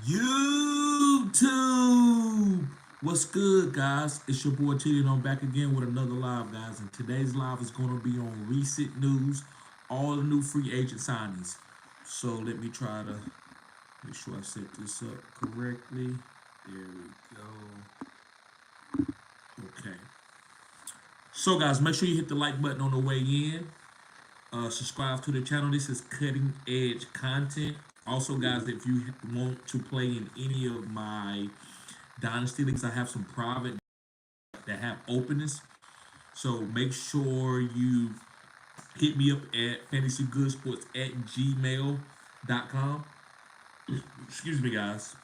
YouTube. What's good, guys? It's your boy Chidi, and I'm back again with another live, guys. And today's live is going to be on recent news, all the new free agent signings. So let me try to make sure I set this up correctly. There we go. Okay. So, guys, make sure you hit the like button on the way in. Subscribe to the channel. This is cutting edge content. Also, guys, if you want to play in any of my dynasty leagues, I have some private that have openings. So make sure you hit me up at fantasygoodssports at gmail.com. Excuse me, guys.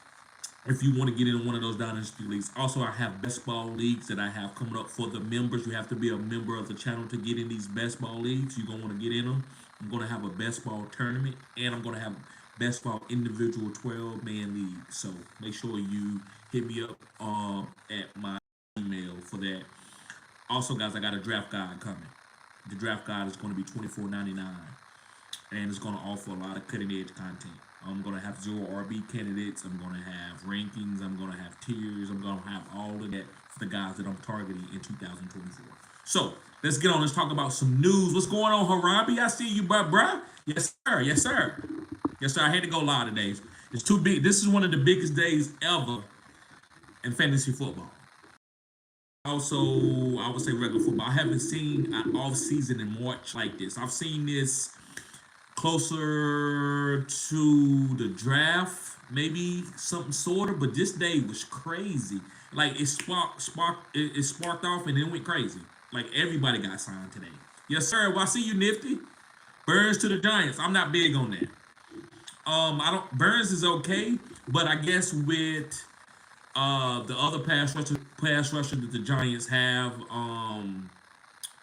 If you want to get in one of those dynasty leagues. Also, I have best ball leagues that I have coming up for the members. You have to be a member of the channel to get in these best ball leagues. You're going to want to get in them. I'm going to have a best ball tournament, and I'm going to have best ball individual 12-man league. So make sure you hit me up at my email for that. Also, guys, I got a draft guide coming. The draft guide is going to be $24.99, and it's going to offer a lot of cutting edge content. I'm going to have 0 RB candidates. I'm going to have rankings. I'm going to have tiers. I'm going to have all of that for the guys that I'm targeting in 2024. So let's get on. Let's talk about some news. What's going on, Harabi? I see you, bruh. Yes, sir. Yes, sir. Yes, sir. I had to go live today. It's too big. This is one of the biggest days ever in fantasy football. Also, I would say regular football. I haven't seen an off season in March like this. I've seen this closer to the draft, maybe something sort of, but this day was crazy. Like it sparked off and then went crazy. Like everybody got signed today. Yes, sir. Well, I see you, Nifty. Burns to the Giants. I'm not big on that. I don't. Burns is okay, but I guess with the other pass rusher that the Giants have,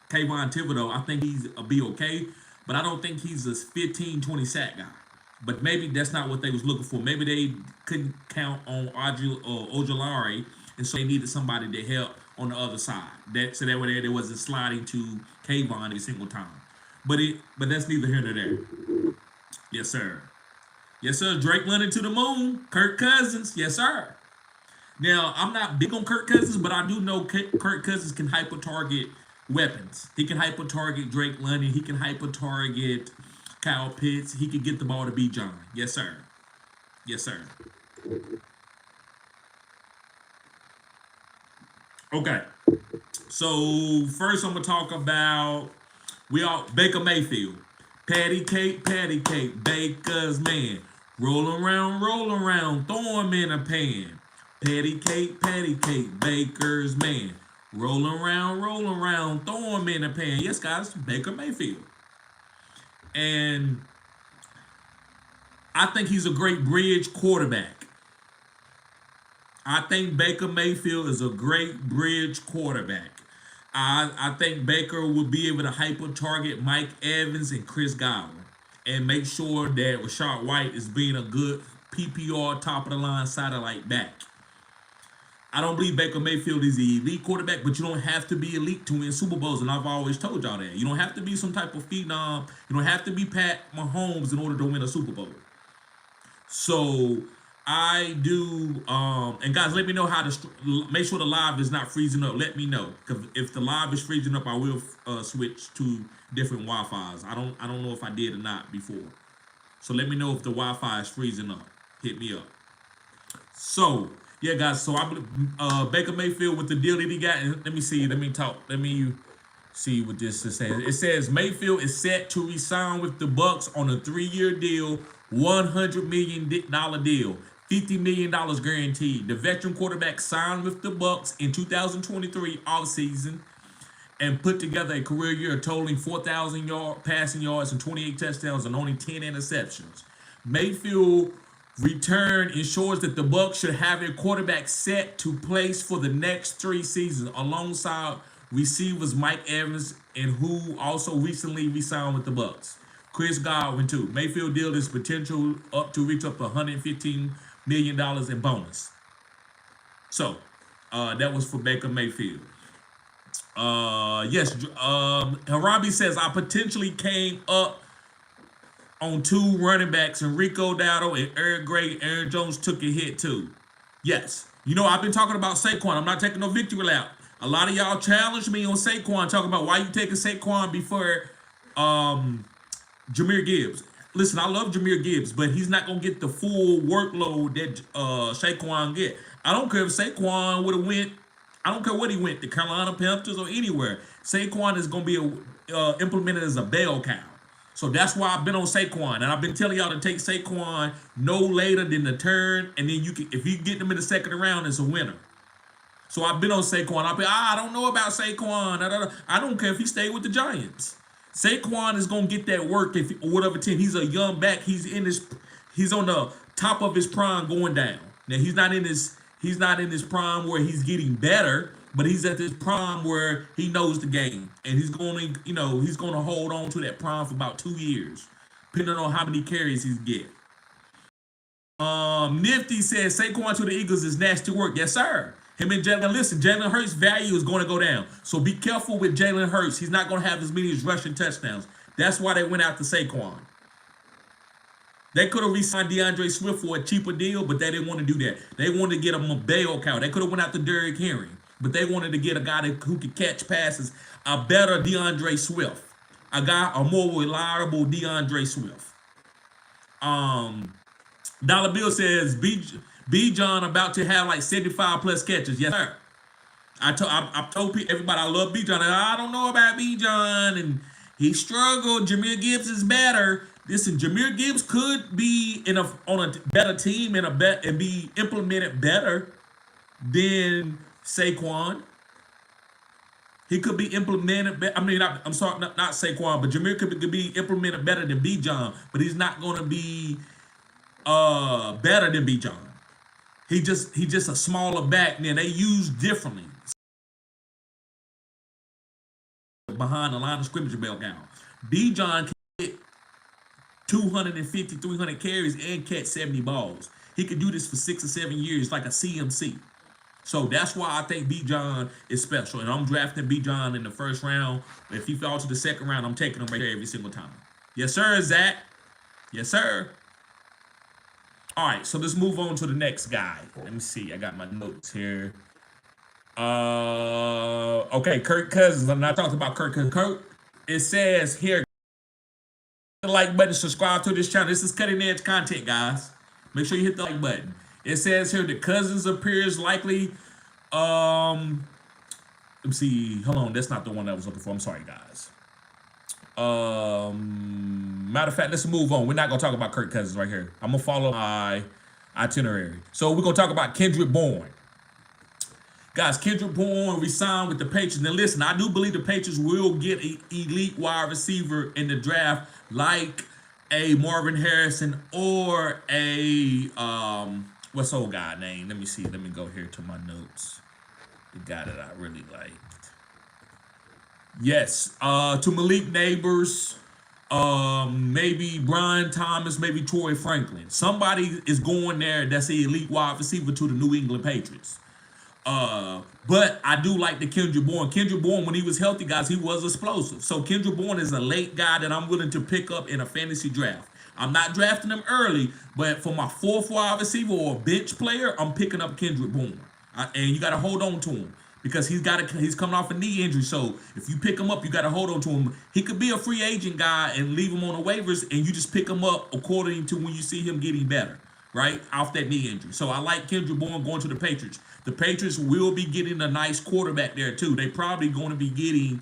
Kayvon Thibodeau, I think he'll be okay, but I don't think he's a 15, 20 sack guy. But maybe that's not what they was looking for. Maybe they couldn't count on Ojulari, and so they needed somebody to help on the other side. So that way they wasn't sliding to Kayvon every single time. But that's neither here nor there. Yes, sir. Yes, sir. Drake London to the moon. Kirk Cousins. Yes, sir. Now, I'm not big on Kirk Cousins, but I do know Kirk Cousins can hyper-target weapons. He can hyper-target Drake London. He can hyper-target Kyle Pitts. He can get the ball to B. John. Yes, sir. Yes, sir. Okay. So, first I'm going to talk about Baker Mayfield. Patty cake, Baker's man. Roll around, throw him in a pan. Patty cake, Baker's man. Roll around, throw him in a pan. Yes, guys, Baker Mayfield. And I think he's a great bridge quarterback. I think Baker Mayfield is a great bridge quarterback. I think Baker will be able to hyper-target Mike Evans and Chris Godwin and make sure that Rashad White is being a good PPR top-of-the-line satellite back. I don't believe Baker Mayfield is the elite quarterback, but you don't have to be elite to win Super Bowls, and I've always told y'all that. You don't have to be some type of phenom. You don't have to be Pat Mahomes in order to win a Super Bowl. So I do, and guys, let me know how to make sure the live is not freezing up. Let me know, because if the live is freezing up, I will switch to different Wi-Fi's. I don't know if I did or not before. So let me know if the Wi-Fi is freezing up. Hit me up. So yeah, guys. So I Baker Mayfield with the deal that he got. And let me see. Let me see what this says. It says Mayfield is set to re-sign with the Bucks on a 3-year deal, $100 million deal. $50 million guaranteed. The veteran quarterback signed with the Bucks in 2023 offseason and put together a career year totaling 4,000 passing yards and 28 touchdowns and only 10 interceptions. Mayfield return ensures that the Bucks should have a quarterback set to place for the next 3 seasons alongside receivers Mike Evans and who also recently re-signed with the Bucks. Chris Godwin too. Mayfield deal is potential to reach up to $115 million in bonus. So that was for Baker Mayfield. Yes, Harabi says I potentially came up on 2 running backs, and Rico Dowdle and Eric Gray. Aaron Jones took a hit too. Yes. You know, I've been talking about Saquon. I'm not taking no victory lap. A lot of y'all challenged me on Saquon, talking about why you taking Saquon before Jahmyr Gibbs. Listen, I love Jahmyr Gibbs, but he's not going to get the full workload that Saquon get. I don't care if Saquon would have went, I don't care what he went, the Carolina Panthers or anywhere. Saquon is going to be implemented as a bell cow. So that's why I've been on Saquon, and I've been telling y'all to take Saquon no later than the turn, and then you can, if you get them in the second round, it's a winner. So I've been on Saquon. I've been, I don't know about Saquon. I don't care if he stayed with the Giants. Saquon is gonna get that work if whatever team. He's a young back. He's on the top of his prime going down. Now he's not in his prime where he's getting better, but he's at this prime where he knows the game, and he's gonna hold on to that prime for about 2 years, depending on how many carries he's get. Nifty says Saquon to the Eagles is nasty work. Yes, sir. Him and Jalen, listen, Jalen Hurts' value is going to go down. So be careful with Jalen Hurts. He's not going to have as many as rushing touchdowns. That's why they went after Saquon. They could have re-signed DeAndre Swift for a cheaper deal, but they didn't want to do that. They wanted to get him a bail count. They could have went after Derrick Henry, but they wanted to get a guy who could catch passes, a better DeAndre Swift, a more reliable DeAndre Swift. Dollar Bill says B-John about to have like 75 plus catches. Yes, sir. I told everybody I love B-John. I don't know about B-John, and he struggled. Jahmyr Gibbs is better. Listen, Jahmyr Gibbs could be on a better team and be implemented better than Saquon. He could be implemented. I mean, I'm sorry, not Saquon, but Jahmyr could be implemented better than B-John, but he's not going to be better than B-John. He just a smaller back. Then they use differently behind the line of scrimmage bell down. B-John can get 250, 300 carries and catch 70 balls. He could do this for 6 or 7 years like a CMC. So that's why I think B-John is special. And I'm drafting B-John in the first round. If he falls to the second round, I'm taking him right there every single time. Yes, sir, Zach. Yes, sir. All right, so let's move on to the next guy. Let me see. I got my notes here. Okay, Kirk Cousins. I'm not talking about Kirk Cousins. It says here, the like button, subscribe to this channel. This is cutting edge content, guys. Make sure you hit the like button. It says here that Cousins appears likely. Let me see. Hold on, that's not the one I was looking for. I'm sorry, guys. Matter of fact, let's move on. We're not gonna talk about Kirk Cousins right here. I'm gonna follow my itinerary. So we're gonna talk about Kendrick Bourne. Guys, Kendrick Bourne re-signed with the Patriots. Now listen, I do believe the Patriots will get an elite wide receiver in the draft, like a Marvin Harrison or a what's the old guy name? Let me see. Let me go here to my notes. The guy that I really like. Yes, to Malik Neighbors, maybe Brian Thomas, maybe Troy Franklin. Somebody is going there that's an elite wide receiver to the New England Patriots. But I do like the Kendrick Bourne. Kendrick Bourne, when he was healthy, guys, he was explosive. So Kendrick Bourne is a late guy that I'm willing to pick up in a fantasy draft. I'm not drafting him early, but for my 4th wide receiver or a bench player, I'm picking up Kendrick Bourne. And you got to hold on to him, because he's coming off a knee injury. So if you pick him up, you got to hold on to him. He could be a free agent guy and leave him on the waivers, and you just pick him up according to when you see him getting better, right, off that knee injury. So I like Kendrick Bourne going to the Patriots. The Patriots will be getting a nice quarterback there too. They probably going to be getting,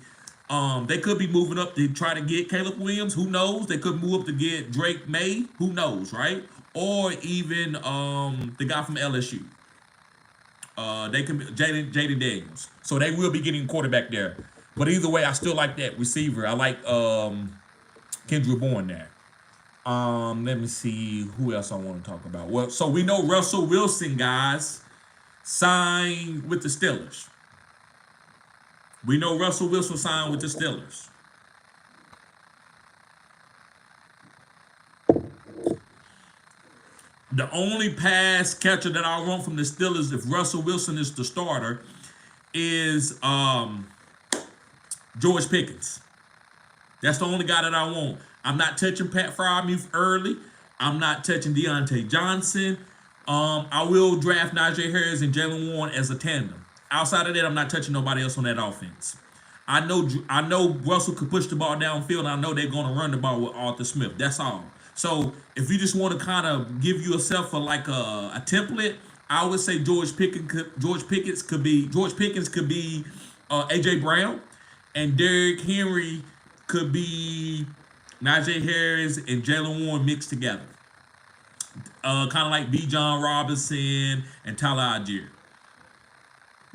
they could be moving up to try to get Caleb Williams. Who knows? They could move up to get Drake May. Who knows, right? Or even the guy from LSU. They can be Jaden Daniels. So they will be getting quarterback there. But either way, I still like that receiver. I like Kendrick Bourne there. Let me see who else I want to talk about. Well, so we know Russell Wilson, guys, signed with the Steelers. We know Russell Wilson signed with the Steelers. The only pass catcher that I want from the Steelers, if Russell Wilson is the starter, is George Pickens. That's the only guy that I want. I'm not touching Pat Fryermuth early. I'm not touching Deontay Johnson. I will draft Najee Harris and Jalen Warren as a tandem. Outside of that, I'm not touching nobody else on that offense. I know Russell could push the ball downfield, and I know they're going to run the ball with Arthur Smith. That's all. So if you just want to kind of give yourself a template, I would say George Pickens could be AJ Brown, and Derrick Henry could be Najee Harris and Jalen Warren mixed together. Kind of like B. John Robinson and Tyler Algier.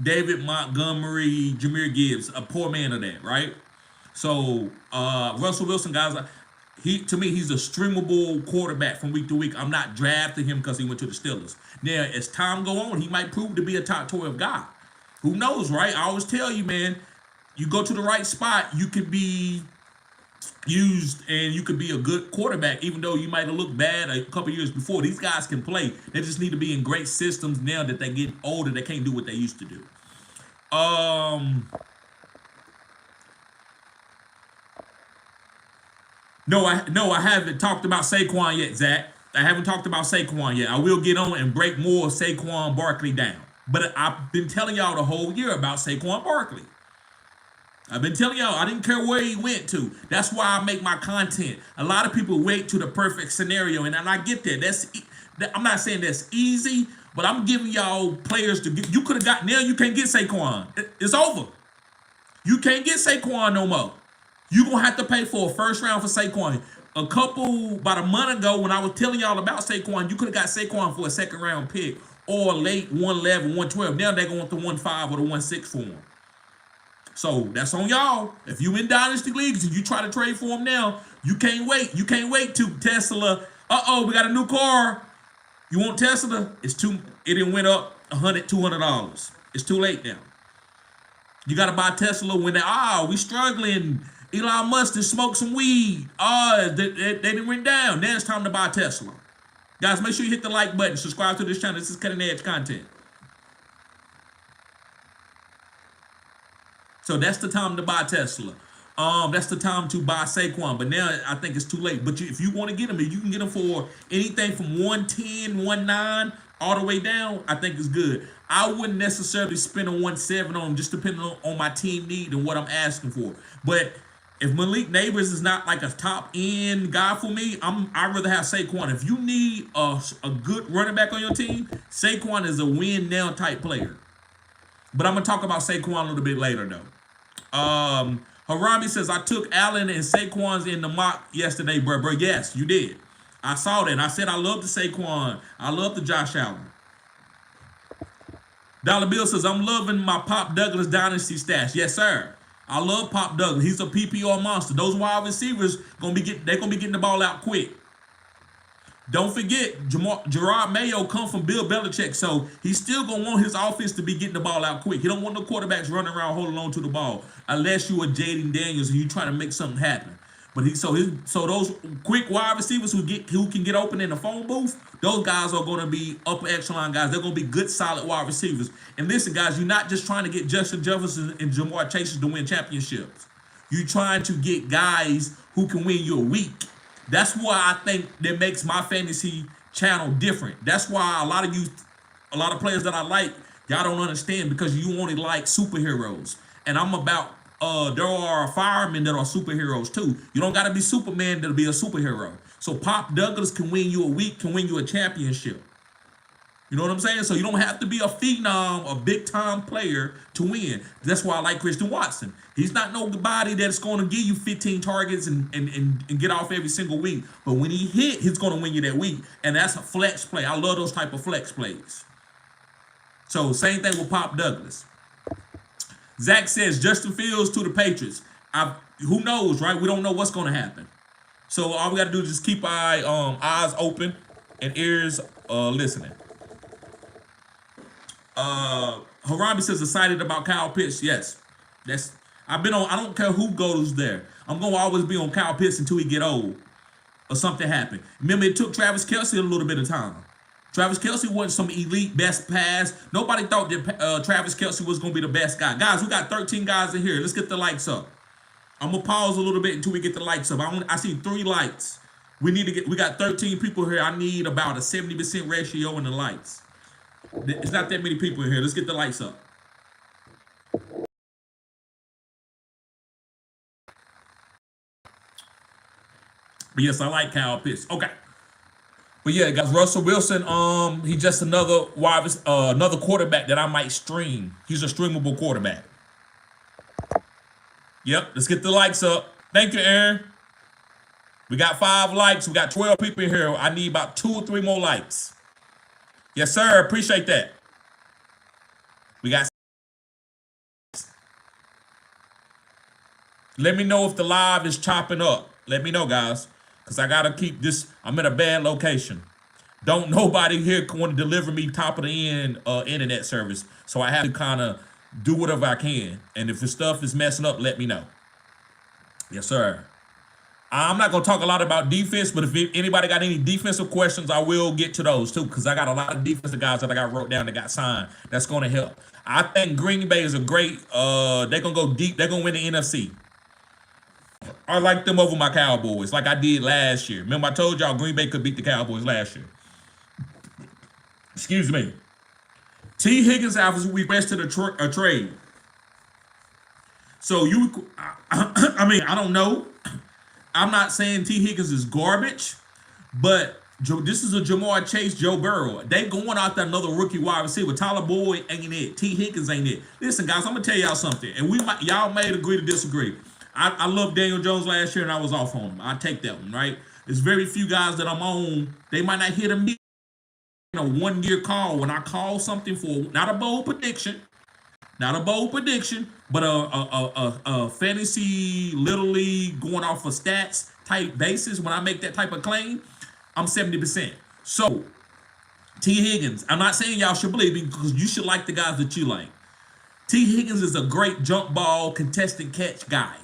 David Montgomery, Jahmyr Gibbs, a poor man of that, right? So Russell Wilson, guys, to me, he's a streamable quarterback from week to week. I'm not drafting him because he went to the Steelers. Now, as time go on, he might prove to be a top 12 guy. Who knows, right? I always tell you, man, you go to the right spot, you could be used and you could be a good quarterback, even though you might have looked bad a couple years before. These guys can play. They just need to be in great systems now that they get older. They can't do what they used to do. No, I haven't talked about Saquon yet, Zach. I haven't talked about Saquon yet. I will get on and break more Saquon Barkley down. But I've been telling y'all the whole year about Saquon Barkley. I've been telling y'all, I didn't care where he went to. That's why I make my content. A lot of people wait to the perfect scenario, and I get that. I'm not saying that's easy, but I'm giving y'all players to get. You could have got, now you can't get Saquon. It's over. You can't get Saquon no more. You're going to have to pay for a first round for Saquon. About a month ago, when I was telling y'all about Saquon, you could have got Saquon for a second round pick or late 111, 112. Now they're going to 1.5 or the 1.6 for him. So that's on y'all. If you in dynasty leagues and you try to trade for him now, you can't wait. You can't wait to Tesla. We got a new car. You want Tesla? It done went up $100, $200. It's too late now. You got to buy Tesla when we struggling. Elon Musk done smoked some weed. They done went down. Now it's time to buy Tesla. Guys, make sure you hit the like button. Subscribe to this channel. This is cutting edge content. So that's the time to buy Tesla. That's the time to buy Saquon. But now I think it's too late. But if you want to get him, you can get him for anything from 110, 1.9 all the way down. I think it's good. I wouldn't necessarily spend a 1.7 on him, just depending on my team need and what I'm asking for. But if Malik Neighbors is not like a top end guy for me, I'd rather have Saquon. If you need a good running back on your team, Saquon is a win now type player. But I'm gonna talk about Saquon a little bit later though. Harami says, I took Allen and Saquon's in the mock yesterday, bro. Yes, you did. I saw that. I said I love the Saquon. I love the Josh Allen. Dollar Bill says, I'm loving my Pop Douglas dynasty stash. Yes, sir. I love Pop Douglas. He's a PPR monster. Those wide receivers they're gonna be getting the ball out quick. Don't forget, Gerard Mayo come from Bill Belichick, so he's still going to want his offense to be getting the ball out quick. He don't want no quarterbacks running around holding on to the ball unless you are Jaden Daniels and you trying to make something happen. But so those quick wide receivers who can get open in the phone booth, those guys are going to be upper echelon guys. They're going to be good, solid wide receivers. And listen, guys, you're not just trying to get Justin Jefferson and Jamar Chase to win championships. You're trying to get guys who can win you a week. That's why I think that makes my fantasy channel different. That's why a lot of players that I like, y'all don't understand because you only like superheroes. And I'm about, there are firemen that are superheroes too. You don't got to be Superman to be a superhero. So Pop Douglas can win you a week, can win you a championship. You know what I'm saying? So you don't have to be a phenom, a big-time player to win. That's why I like Christian Watson. He's not nobody that's going to give you 15 targets and get off every single week. But when he hit, he's going to win you that week. And that's a flex play. I love those type of flex plays. So same thing with Pop Douglas. Zach says Justin Fields to the Patriots. Who knows, right? We don't know what's going to happen. So all we got to do is just keep our eyes open and ears listening. Harami says excited about Kyle Pitts. Yes, I don't care who goes there. I'm gonna always be on Kyle Pitts until he get old or something happen. Remember, it took Travis Kelce a little bit of time. Travis Kelce wasn't some elite best pass. Nobody thought that Travis Kelce was gonna be the best guy. Guys, we got 13 guys in here. Let's get the likes up. I'm gonna pause a little bit until we get the lights up. I see 3 lights. We got 13 people here. I need about a 70% ratio in the lights. It's not that many people in here. Let's get the lights up. But yes, I like Kyle Pitts. Okay. But yeah, guys, Russell Wilson, he's just another quarterback that I might stream. He's a streamable quarterback. Yep, let's get the likes up. Thank you, Aaron. We got 5 likes. We got 12 people in here. I need about 2 or 3 more likes. Yes, sir. Appreciate that. We got. Let me know if the live is chopping up. Let me know, guys, because I gotta keep this. I'm in a bad location. Don't nobody here want to deliver me top of the end internet service, so I have to kind of do whatever I can. And if the stuff is messing up, let me know. Yes, sir. I'm not gonna talk a lot about defense, but if anybody got any defensive questions, I will get to those too, because I got a lot of defensive guys that I got wrote down that got signed. That's gonna help. I think Green Bay is a great. They're gonna go deep. They're gonna win the NFC. I like them over my Cowboys, like I did last year. Remember, I told y'all Green Bay could beat the Cowboys last year. Excuse me. T. Higgins after we rested a trade. So I mean, I don't know. I'm not saying T. Higgins is garbage, but this is a Jamar Chase, Joe Burrow. They going out there another rookie wide receiver. Tyler Boyd ain't it. T. Higgins ain't it. Listen, guys, I'm gonna tell y'all something, and y'all may agree to disagree. I loved Daniel Jones last year, and I was off on him. I take that one, right? There's very few guys that I'm on. They might not hit a 1-year call when I call something for not a bold prediction, but a fantasy little league going off of stats type basis. When I make that type of claim, I'm 70%. So T. Higgins, I'm not saying y'all should believe me because you should like the guys that you like. T. Higgins is a great jump ball contested catch guy,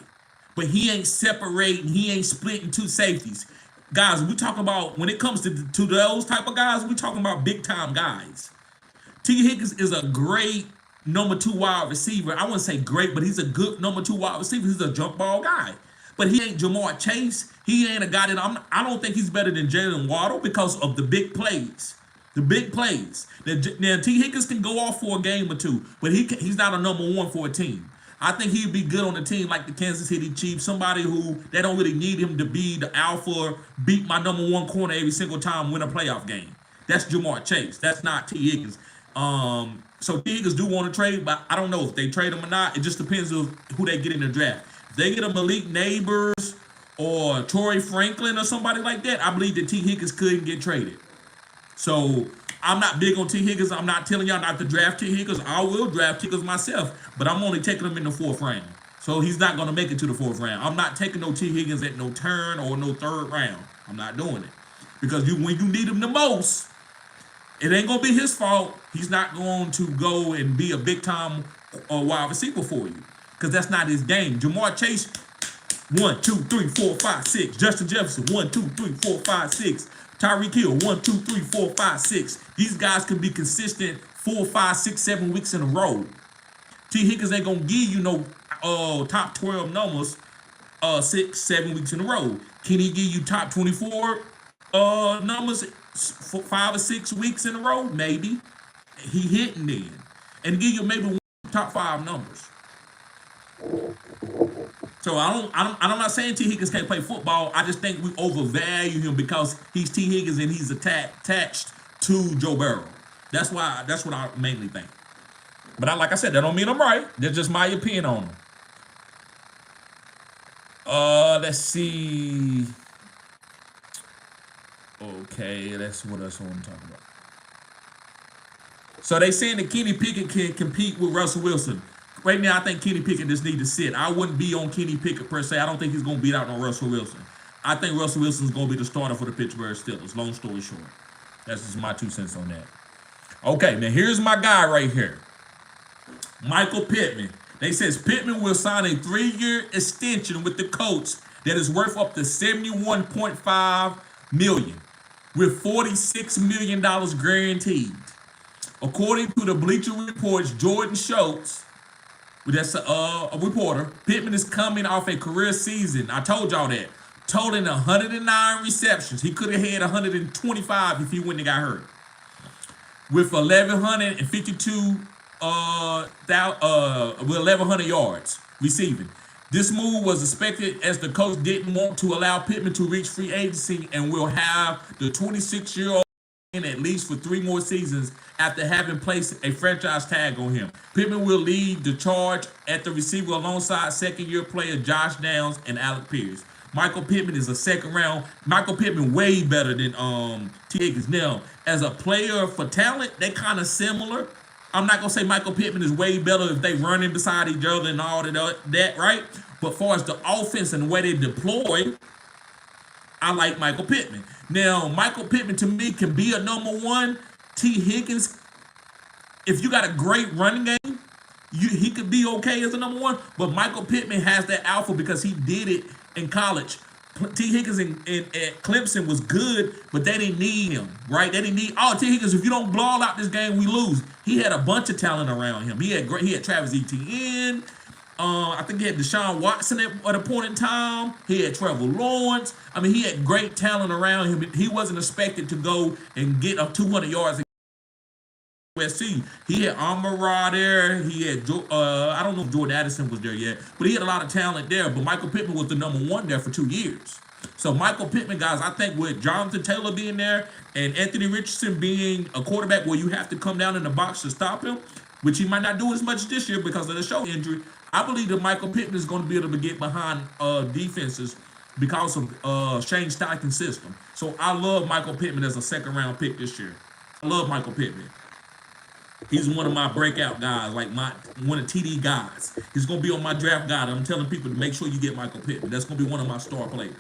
but he ain't separating, he ain't splitting 2 safeties. Guys, we talk about, when it comes to those type of guys, we talking about big time guys. T. Higgins is a great number 2 wide receiver. I wouldn't say great, but he's a good number 2 wide receiver. He's a jump ball guy. But he ain't Jamar Chase. He ain't a guy that I don't think he's better than Jalen Waddle because of the big plays. The big plays. Now, T. Higgins can go off for a game or 2, but he's not a number 1 for a team. I think he'd be good on a team like the Kansas City Chiefs, somebody who they don't really need him to be the alpha, beat my number 1 corner every single time, win a playoff game. That's Jamar Chase. That's not T. Higgins. So T. Higgins do want to trade, but I don't know if they trade him or not. It just depends on who they get in the draft. If they get a Malik Neighbors or Torrey Franklin or somebody like that, I believe that T. Higgins couldn't get traded. So I'm not big on T. Higgins. I'm not telling y'all not to draft T. Higgins. I will draft T. Higgins myself, but I'm only taking him in the 4th round. So he's not going to make it to the 4th round. I'm not taking no T. Higgins at no turn or no 3rd round. I'm not doing it. Because when you need him the most, it ain't going to be his fault. He's not going to go and be a big-time wide receiver for you. Because that's not his game. Jamar Chase, 1, 2, 3, 4, 5, 6. Justin Jefferson, 1, 2, 3, 4, 5, 6. Tyreek Hill, 1, 2, 3, 4, 5, 6. These guys can be consistent 4, 5, 6, 7 weeks in a row. T. Higgins ain't gonna give you no top 12 numbers 6, 7 weeks in a row. Can he give you top 24 numbers 5 or 6 weeks in a row? Maybe. He hitting then. And give you maybe top 5 numbers. So I'm not saying T. Higgins can't play football. I just think we overvalue him because he's T. Higgins and he's attached to Joe Burrow. That's what I mainly think. But like I said, that don't mean I'm right. That's just my opinion on him. Let's see. Okay, that's what else I want to talk about. So they saying that Kenny Pickett can compete with Russell Wilson. Right now, I think Kenny Pickett just need to sit. I wouldn't be on Kenny Pickett per se. I don't think he's going to beat out on Russell Wilson. I think Russell Wilson's going to be the starter for the Pittsburgh Steelers. Long story short. That's just my 2 cents on that. Okay, now here's my guy right here. Michael Pittman. They says Pittman will sign a 3-year extension with the Colts that is worth up to $71.5 million with $46 million guaranteed. According to the Bleacher Report's Jordan Schultz, That's a reporter. Pittman is coming off a career season. I told y'all that. Totaling 109 receptions. He could have had 125 if he wouldn't have got hurt. With 1,152 with 1,100 yards receiving. This move was expected as the coach didn't want to allow Pittman to reach free agency and will have the 26-year-old in at least for 3 more seasons after having placed a franchise tag on him. Pittman will lead the charge at the receiver alongside second-year player Josh Downs and Alec Pierce. Michael Pittman is a second round. Michael Pittman way better than T. Higgins. Now, as a player for talent, they kind of similar. I'm not gonna say Michael Pittman is way better if they running beside each other and all that, right? But far as the offense and the way they deploy, I like Michael Pittman. Now, Michael Pittman to me can be a number 1. T. Higgins, if you got a great running game, he could be okay as a number 1. But Michael Pittman has that alpha because he did it in college. T. Higgins at Clemson was good, but they didn't need him, right? They didn't need, T. Higgins, if you don't blow out this game, we lose. He had a bunch of talent around him. He had Travis Etienne. I think he had Deshaun Watson at a point in time. He had Trevor Lawrence. I mean, he had great talent around him. He wasn't expected to go and get up 200 yards at USC. He had Amon-Ra there. He had, I don't know if Jordan Addison was there yet, but he had a lot of talent there. But Michael Pittman was the number 1 there for 2 years. So Michael Pittman, guys, I think with Jonathan Taylor being there and Anthony Richardson being a quarterback where you have to come down in the box to stop him, which he might not do as much this year because of the shoulder injury, I believe that Michael Pittman is going to be able to get behind defenses because of Shane Steichen's system. So I love Michael Pittman as a second-round pick this year. I love Michael Pittman. He's one of my breakout guys, like one of TD guys. He's going to be on my draft guide. I'm telling people to make sure you get Michael Pittman. That's going to be one of my star players.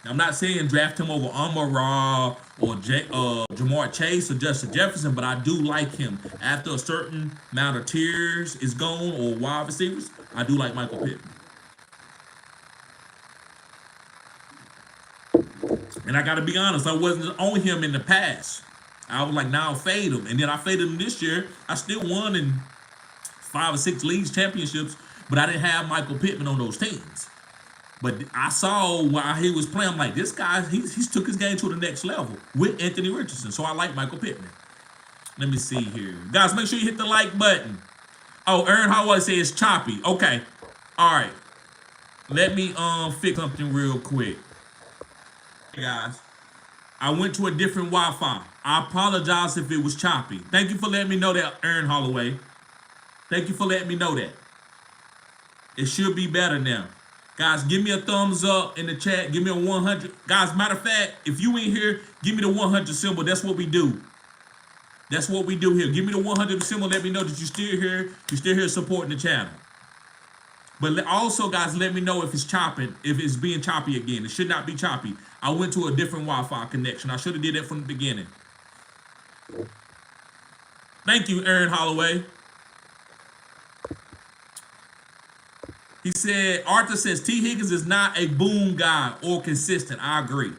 I'm not saying draft him over Amon-Ra or Jamar Chase or Justin Jefferson, but I do like him. After a certain amount of tiers is gone or wide receivers, I do like Michael Pittman. And I got to be honest, I wasn't on him in the past. I was like, now I'll fade him. And then I faded him this year. I still won in 5 or 6 leagues championships, but I didn't have Michael Pittman on those teams. But I saw while he was playing, I'm like, this guy, he's took his game to the next level with Anthony Richardson. So I like Michael Pittman. Let me see here. Guys, make sure you hit the like button. Oh, Aaron Howard says choppy. Okay. All right. Let me fix something real quick. Hey, guys. I went to a different Wi-Fi. I apologize if it was choppy. Thank you for letting me know that, Aaron Holloway. Thank you for letting me know that. It should be better now. Guys, give me a thumbs up in the chat. Give me a 100. Guys, matter of fact, if you ain't here, give me the 100 symbol. That's what we do. That's what we do here. Give me the 100 symbol. Let me know that you're still here. You're still here supporting the channel. But also, guys, let me know if it's chopping, if it's being choppy again. It should not be choppy. I went to a different Wi-Fi connection. I should have did that from the beginning. Thank you, Aaron Holloway. He said, Arthur says, T. Higgins is not a boom guy or consistent. I agree.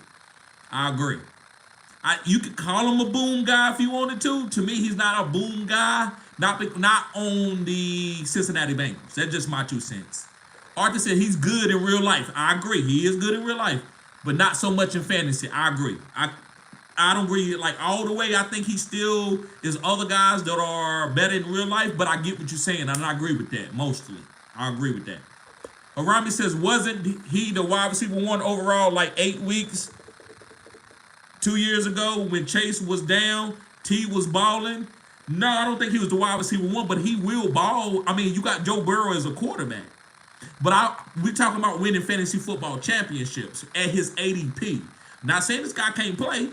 I agree. You could call him a boom guy if you wanted to. To me, he's not a boom guy. Not on the Cincinnati Bengals. That's just my 2 cents. Arthur said he's good in real life. I agree. He is good in real life, but not so much in fantasy. I agree. I don't agree like all the way. I think he still is other guys that are better in real life, but I get what you're saying, and I agree with that mostly. I agree with that. Arami says, wasn't he the wide receiver 1 overall like 8 weeks 2 years ago when Chase was down? T was balling. No, I don't think he was the wide receiver 1, but he will ball. I mean, you got Joe Burrow as a quarterback. But we're talking about winning fantasy football championships at his ADP. Not saying this guy can't play.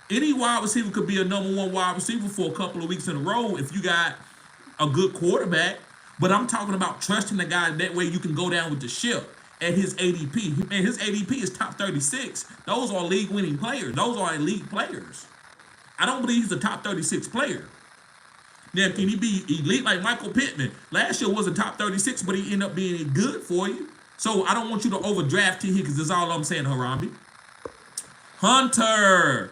Any wide receiver could be a number 1 wide receiver for a couple of weeks in a row if you got a good quarterback. But I'm talking about trusting the guy. That way you can go down with the ship at his ADP. And his ADP is top 36. Those are league-winning players. Those are elite players. I don't believe he's a top 36 player. Now, can he be elite like Michael Pittman? Last year was a top 36, but he ended up being good for you. So I don't want you to overdraft T. Higgins. That's all I'm saying, Harambe. Hunter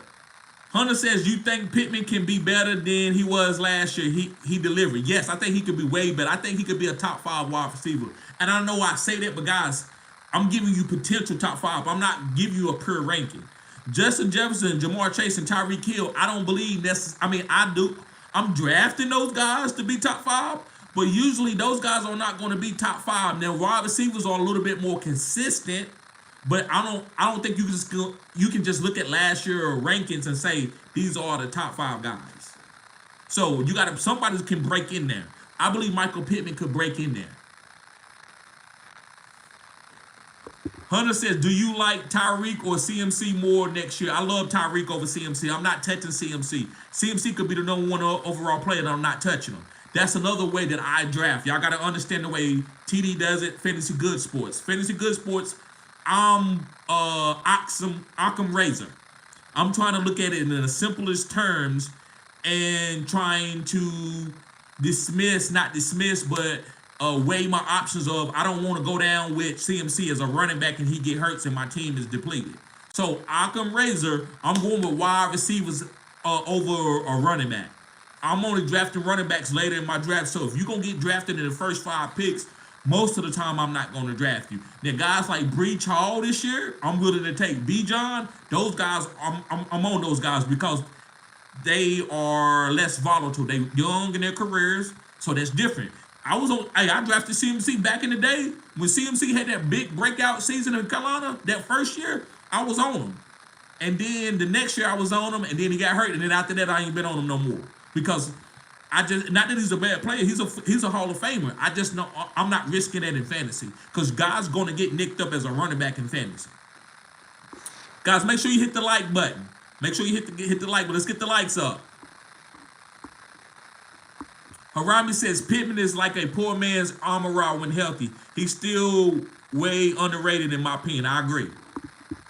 Hunter says, you think Pittman can be better than he was last year? He delivered. Yes, I think he could be way better. I think he could be a top 5 wide receiver. And I know I say that, but guys, I'm giving you potential top 5. I'm not giving you a pure ranking. Justin Jefferson, Jamar Chase, and Tyreek Hill, I don't believe that's, I mean, I do. I'm drafting those guys to be top 5, but usually those guys are not going to be top 5. Now, wide receivers are a little bit more consistent, but I don't think you can just look at last year rankings and say these are the top 5 guys. So you got to, somebody can break in there. I believe Michael Pittman could break in there. Hunter says, do you like Tyreek or CMC more next year? I love Tyreek over CMC. I'm not touching CMC. CMC could be the #1 overall player, and I'm not touching him. That's another way that I draft. Y'all got to understand the way TD does it. Fantasy Good Sports. Fantasy Good Sports, I'm Occam Razor. I'm trying to look at it in the simplest terms and trying to not dismiss, but weigh my options of I don't want to go down with CMC as a running back and he get hurt and my team is depleted. So Occam Razor, I'm going with wide receivers over a running back. I'm only drafting running backs later in my draft. So if you're going to get drafted in the first 5 picks, most of the time I'm not going to draft you. Now guys like Breach Hall this year, I'm willing to take. Bijan, those guys, I'm on those guys because they are less volatile. They young in their careers, so that's different. I drafted CMC back in the day when CMC had that big breakout season in Carolina. That first year, I was on him, and then the next year I was on him, and then he got hurt, and then after that I ain't been on him no more because not that he's a bad player. He's a Hall of Famer. I just know I'm not risking that in fantasy because guys going to get nicked up as a running back in fantasy. Guys, make sure you hit the like button. Make sure you hit the like button. Let's get the likes up. Harami says Pittman is like a poor man's Amon-Ra when healthy. He's still way underrated in my opinion. I agree.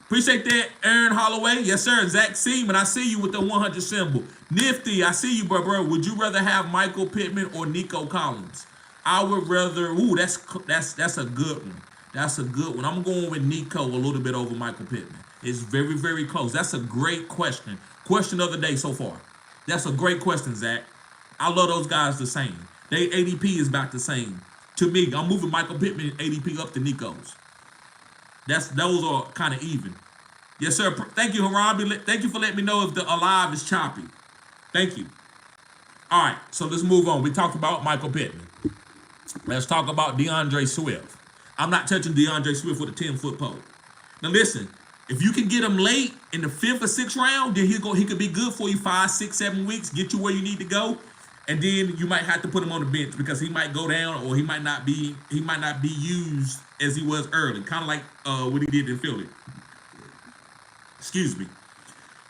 Appreciate that, Aaron Holloway. Yes, sir. Zach Seaman, I see you with the 100 symbol. Nifty, I see you, bro. Would you rather have Michael Pittman or Nico Collins? I would rather. Ooh, that's a good one. That's a good one. I'm going with Nico a little bit over Michael Pittman. It's very, very close. That's a great question. Question of the day so far. That's a great question, Zach. I love those guys the same. They ADP is about the same. To me, I'm moving Michael Pittman ADP up to Nico's. Those are kind of even. Yes, sir. Thank you, Harabi. Thank you for letting me know if the alive is choppy. Thank you. All right, so let's move on. We talked about Michael Pittman. Let's talk about DeAndre Swift. I'm not touching DeAndre Swift with a 10-foot pole. Now listen, if you can get him late in the 5th or 6th round, then he could be good for you 5, 6, 7 weeks, get you where you need to go. And then you might have to put him on the bench because he might go down or he might not be used as he was early, kind of like what he did in Philly. Excuse me.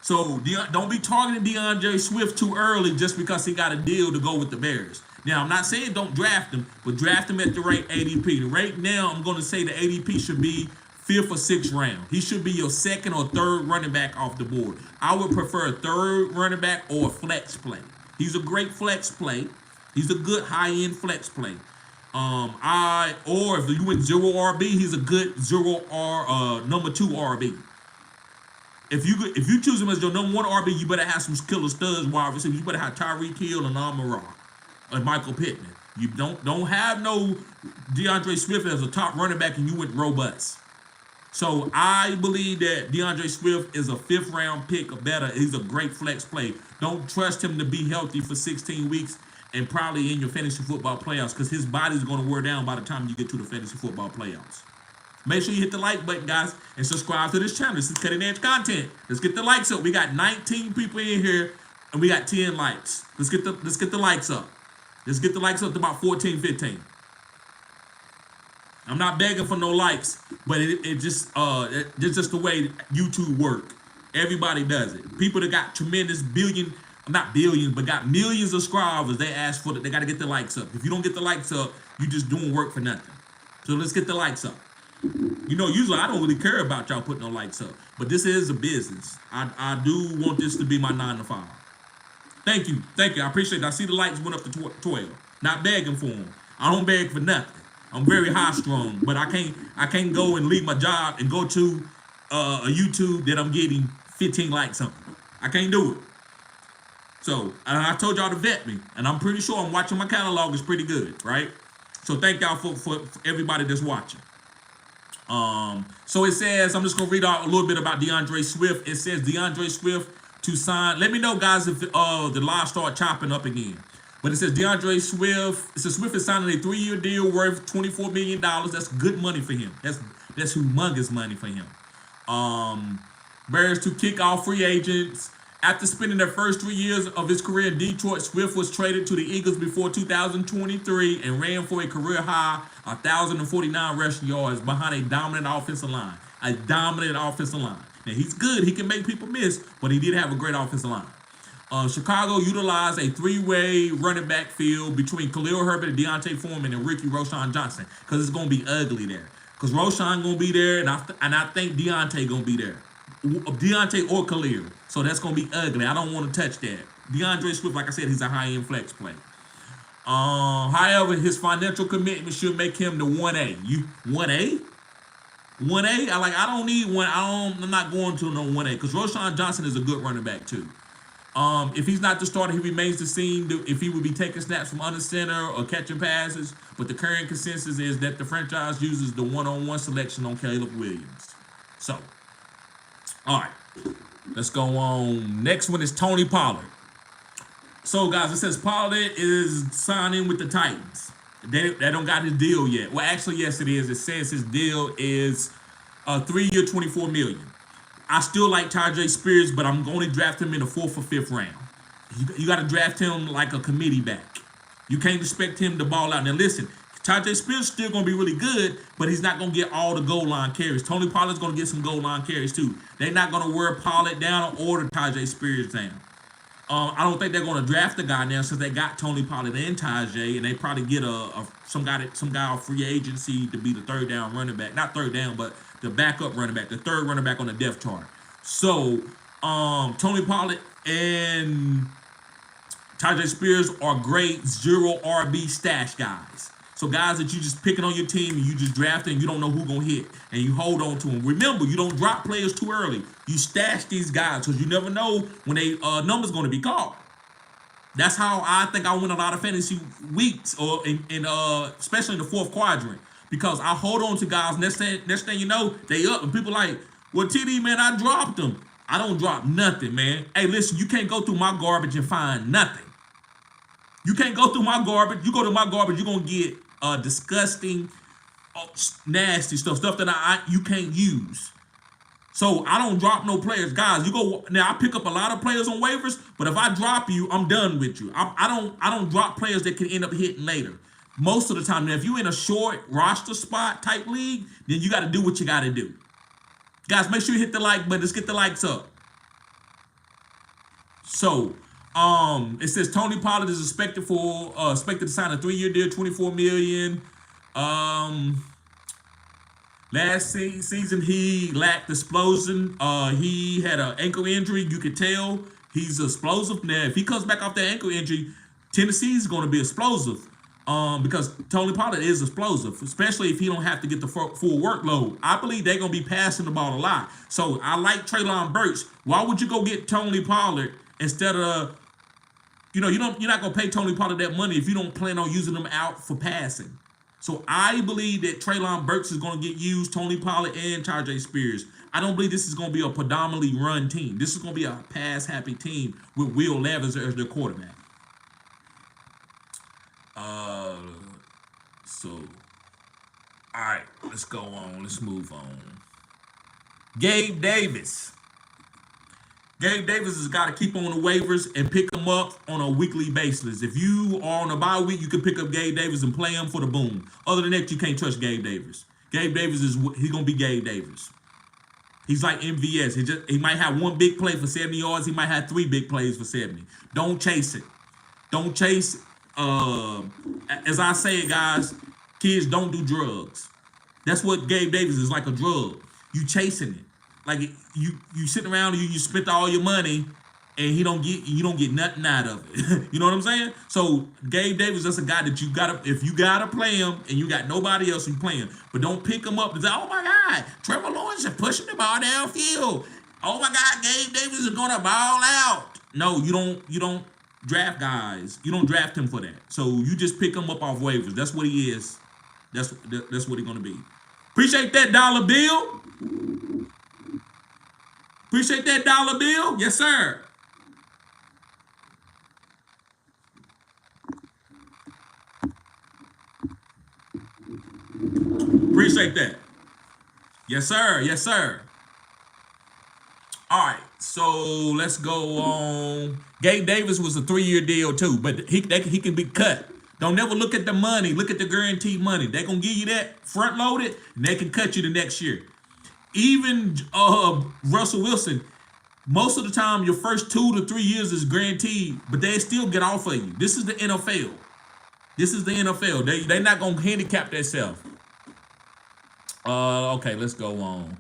So don't be targeting DeAndre Swift too early just because he got a deal to go with the Bears. Now, I'm not saying don't draft him, but draft him at the right ADP. Right now, I'm going to say the ADP should be 5th or 6th round. He should be your 2nd or 3rd running back off the board. I would prefer a 3rd running back or a flex play. He's a great flex play. He's a good high-end flex play. Or if you went 0 RB, he's a good number 2 RB. If you choose him as your number 1 RB, you better have some killer studs wide receivers. You better have Tyreek Hill and Amon-Ra and Michael Pittman. You don't have no DeAndre Swift as a top running back and you went robust. So I believe that DeAndre Swift is a 5th round pick or better. He's a great flex play. Don't trust him to be healthy for 16 weeks and probably in your fantasy football playoffs because his body's going to wear down by the time you get to the fantasy football playoffs. Make sure you hit the like button, guys, and subscribe to this channel. This is cutting edge content. Let's get the likes up. We got 19 people in here and we got 10 likes. Let's get the likes up. Let's get the likes up to about 14, 15. I'm not begging for no likes, but it's just the way YouTube work. Everybody does it. People that got tremendous not billions, but got millions of subscribers, they ask for it. They got to get the likes up. If you don't get the likes up, you just doing work for nothing. So let's get the likes up. You know, usually I don't really care about y'all putting no likes up, but this is a business. I do want this to be my 9 to 5. Thank you. I appreciate it. I see the likes went up to 12. Not begging for them. I don't beg for nothing. I'm very high strung, but I can't go and leave my job and go to a YouTube that I'm getting 15 likes on. I can't do it. So, and I told y'all to vet me, and I'm pretty sure I'm watching my catalog is pretty good, right? So thank y'all for everybody that's watching. So it says, I'm just gonna read out a little bit about DeAndre Swift. It says DeAndre Swift to sign. Let me know, guys, if the live start chopping up again. But it says DeAndre Swift. It says Swift is signing a 3-year deal worth $24 million. That's good money for him. That's humongous money for him. Bears to kick off free agents. After spending the first 3 years of his career in Detroit, Swift was traded to the Eagles before 2023 and ran for a career high 1,049 rushing yards behind a dominant offensive line. A dominant offensive line. Now, he's good. He can make people miss, but he did have a great offensive line. Chicago utilized a 3-way running back field between Khalil Herbert and Deontay Foreman and Ricky Roschon Johnson because it's going to be ugly there. Because Roschon going to be there, and I think Deontay going to be there. Deontay or Khalil. So that's going to be ugly. I don't want to touch that. DeAndre Swift, like I said, he's a high-end flex play. However, his financial commitment should make him the 1A. You 1A? 1A? I don't need one. I'm not going to no 1A because Roschon Johnson is a good running back too. If he's not the starter, he remains to see if he would be taking snaps from under center or catching passes. But the current consensus is that the franchise uses the one-on-one selection on Caleb Williams. So, all right, let's go on. Next one is Tony Pollard. So, guys, it says Pollard is signing with the Titans. They don't got his deal yet. Well, actually, yes, it is. It says his deal is a 3-year, $24 million. I still like Tyjae Spears, but I'm going to draft him in the 4th or 5th round. You got to draft him like a committee back. You can't expect him to ball out. Now, listen, Tyjae Spears is still going to be really good, but he's not going to get all the goal line carries. Tony Pollard's going to get some goal line carries, too. They're not going to wear Pollard down or Tyjae Spears down. I don't think they're going to draft the guy now since they got Tony Pollard and Tyjae, and they probably get some guy off free agency to be the third down running back. Not third down, but the backup running back, the third running back on the depth chart. So, Tony Pollard and Tyjae Spears are great 0 RB stash guys. So guys that you just picking on your team and you just drafting and you don't know who gonna hit and you hold on to them. Remember, you don't drop players too early. You stash these guys because you never know when they number's gonna be called. That's how I think I win a lot of fantasy weeks, or especially in the 4th quadrant, because I hold on to guys. Next thing you know, they up and people like, well, TD, man, I dropped them. I don't drop nothing, man. Hey, listen, you can't go through my garbage and find nothing. You can't go through my garbage. You go to my garbage, you're gonna get disgusting, nasty stuff that you can't use. So I don't drop no players, guys. You go now. I pick up a lot of players on waivers, but if I drop you, I'm done with you. I don't drop players that can end up hitting later. Most of the time, now if you're in a short roster spot type league, then you got to do what you got to do. Guys, make sure you hit the like button. Let's get the likes up. So, it says Tony Pollard is expected to sign a 3-year deal, $24 million. Last season he lacked explosion. He had an ankle injury. You could tell he's explosive. Now, if he comes back off that ankle injury, Tennessee's going to be explosive. Because Tony Pollard is explosive, especially if he don't have to get the full workload. I believe they're going to be passing the ball a lot. So I like Treylon Burks. Why would you go get Tony Pollard instead of, you're not going to pay Tony Pollard that money if you don't plan on using him out for passing. So I believe that Treylon Burks is going to get used, Tony Pollard and Tyjae Spears. I don't believe this is going to be a predominantly run team. This is going to be a pass-happy team with Will Levis as their quarterback. All right, let's go on. Let's move on. Gabe Davis. Gabe Davis has got to keep on the waivers and pick him up on a weekly basis. If you are on a bye week, you can pick up Gabe Davis and play him for the boom. Other than that, you can't touch Gabe Davis. Gabe Davis he's gonna be Gabe Davis. He's like MVS. He might have one big play for 70 yards. He might have 3 big plays for 70. Don't chase it. Don't chase. As I say, guys, kids don't do drugs. That's what Gabe Davis is, like a drug. You chasing it. Like you sitting around and you spent all your money and you don't get nothing out of it. You know what I'm saying? So Gabe Davis, that's a guy that if you gotta play him and you got nobody else you playing, but don't pick him up and say, oh my God, Trevor Lawrence is pushing the ball downfield. Oh my God, Gabe Davis is gonna ball out. No, you don't draft guys. You don't draft him for that. So you just pick him up off waivers. That's what he is. That's what he's gonna be. Appreciate that dollar bill. Appreciate that dollar bill. Yes, sir. Appreciate that. Yes, sir. Yes, sir. All right, so let's go on. Gabe Davis was a 3-year deal too, but he can be cut. Don't never look at the money. Look at the guaranteed money. They're going to give you that front loaded, and they can cut you the next year. Even Russell Wilson, most of the time, your first 2 to 3 years is guaranteed, but they still get off of you. This is the NFL. This is the NFL. They're not going to handicap themselves. Okay, let's go on.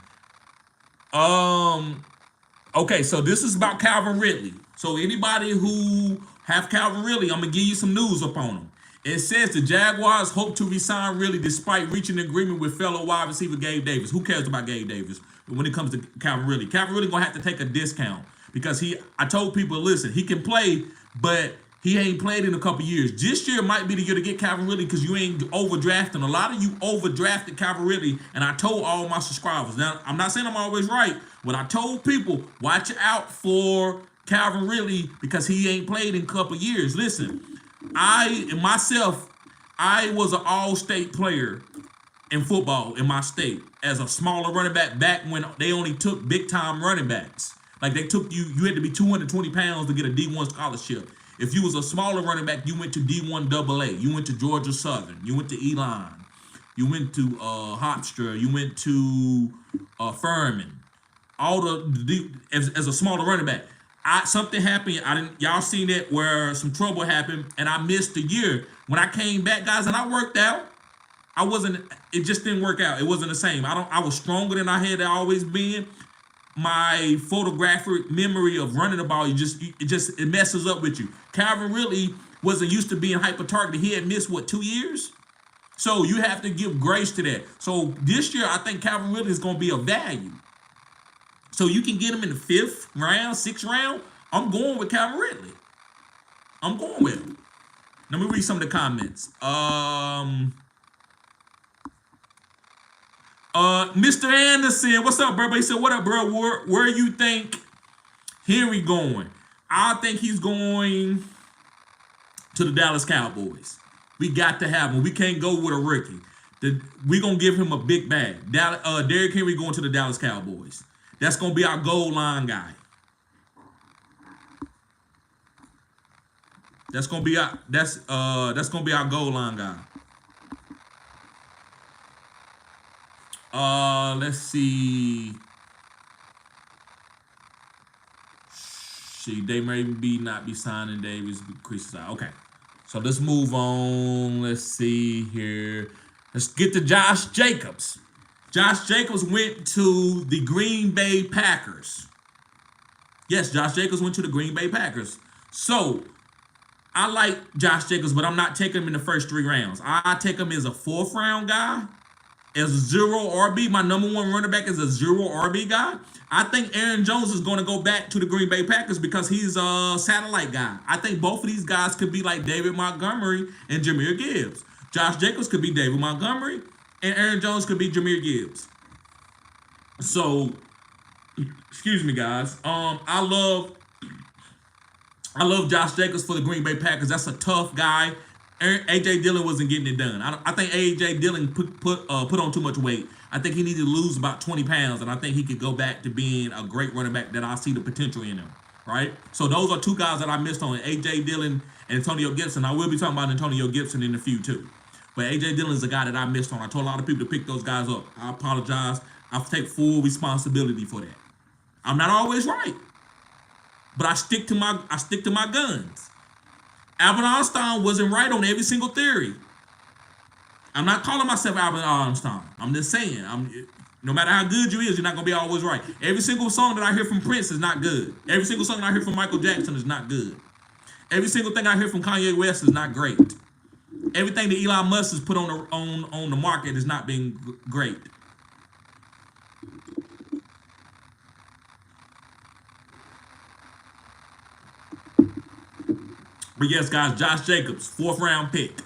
Okay, so this is about Calvin Ridley. So anybody who have Calvin Ridley, I'm going to give you some news up on him. It says the Jaguars hope to resign Ridley despite reaching an agreement with fellow wide receiver Gabe Davis. Who cares about Gabe Davis when it comes to Calvin Ridley? Calvin Ridley going to have to take a discount because I told people, listen, he can play, but he ain't played in a couple years. This year might be the year to get Calvin Ridley because you ain't overdrafting. A lot of you overdrafted Calvin Ridley, and I told all my subscribers. Now, I'm not saying I'm always right, but I told people, watch out for Calvin Ridley because he ain't played in a couple years. Listen, I was an all-state player in football in my state as a smaller running back when they only took big-time running backs. Like they took you had to be 220 pounds to get a D1 scholarship. If you was a smaller running back, you went to D1 AA. You went to Georgia Southern. You went to Elon. You went to Hofstra. You went to Furman. As a smaller running back. Something happened. Y'all seen it where some trouble happened and I missed a year. When I came back, guys, and I worked out, it just didn't work out. It wasn't the same. I was stronger than I had always been. My photographic memory of running the ball, it messes up with you. Calvin Ridley wasn't used to being hyper targeted. He had missed 2 years? So you have to give grace to that. So this year, I think Calvin Ridley is going to be a value. So you can get him in the 5th round, 6th round. I'm going with Calvin Ridley. I'm going with him. Let me read some of the comments. Mr. Anderson, what's up, bro? He said, what up, bro? Where you think Henry going? I think he's going to the Dallas Cowboys. We got to have him. We can't go with a rookie. We're going to give him a big bag. Derrick Henry going to the Dallas Cowboys. That's going to be our goal line guy. That's going to be our goal line guy. Let's see. They may not be signing Davis. Okay. So let's move on. Let's see here. Let's get to Josh Jacobs. Josh Jacobs went to the Green Bay Packers. Yes, Josh Jacobs went to the Green Bay Packers. So I like Josh Jacobs, but I'm not taking him in the first 3 rounds. I take him as a 4th round guy. As a 0 RB, my number 1 running back is a 0 RB guy. I think Aaron Jones is going to go back to the Green Bay Packers because he's a satellite guy. I think both of these guys could be like David Montgomery and Jahmyr Gibbs. Josh Jacobs could be David Montgomery, and Aaron Jones could be Jahmyr Gibbs. So, excuse me, guys. I love Josh Jacobs for the Green Bay Packers. That's a tough guy. A.J. Dillon wasn't getting it done. I think A.J. Dillon put on too much weight. I think he needed to lose about 20 pounds, and I think he could go back to being a great running back that I see the potential in him, right? So those are 2 guys that I missed on, A.J. Dillon and Antonio Gibson. I will be talking about Antonio Gibson in a few, too. But A.J. Dillon is a guy that I missed on. I told a lot of people to pick those guys up. I apologize. I take full responsibility for that. I'm not always right, but I stick to my guns. Albert Einstein wasn't right on every single theory. I'm not calling myself Albert Einstein. I'm just saying, no matter how good you is, you're not going to be always right. Every single song that I hear from Prince is not good. Every single song that I hear from Michael Jackson is not good. Every single thing I hear from Kanye West is not great. Everything that Elon Musk has put on the market has not been great. But yes, guys, Josh Jacobs, 4th round pick.